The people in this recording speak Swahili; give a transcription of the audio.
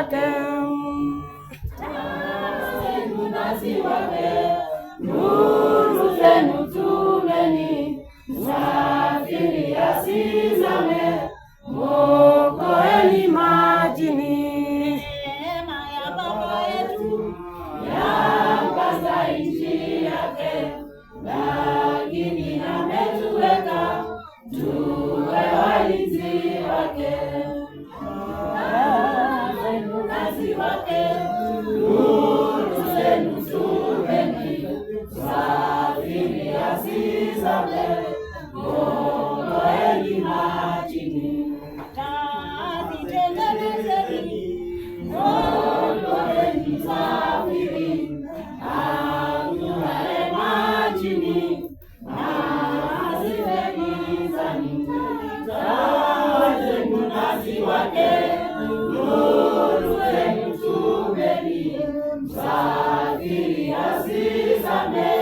wake, nazi wake, nuru zenu tumeni, msafiri asizame, mwokoeni majini. Neema ya Baba yetu yampaza nchi yake, lakini ametuweka tuwe walinzi wake. Nazi wake, nuru zenu tumeni, msafiri asizame, mwokoeni majini. Tengenezeni, mwokoeni msafiri, angukae majini, asife gizani. Tazameni nazi wake, nuru zenu tumeni, msafiri asizame.